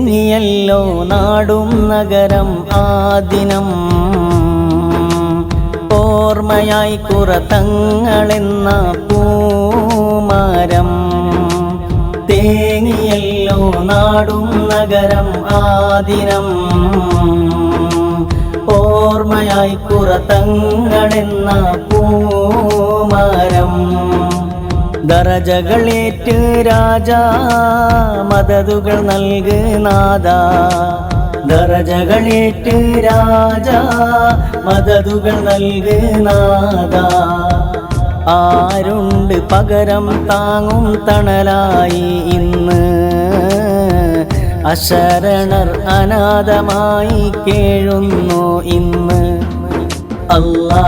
തേങ്ങിയല്ലോ നാടും നഗരം ആദിനം ഓർമ്മയായി കുറതങ്ങളെന്ന പൂമരം തേങ്ങിയല്ലോ നാടും നഗരം ആദിനം ഓർമ്മയായി കുറതങ്ങളെന്ന പൂമരം ദറജകളേറ്റ് രാജാ മദതുകൾ നൽക് നാദാ ദറജകളേറ്റ് രാജാ മദതുകൾ നൽക് നാദാ ആരുണ്ട് പകരം താങ്ങും തണലായി ഇന്ന് അശരണർ അനാഥമായി കേഴുന്നു ഇന്ന് അല്ലാ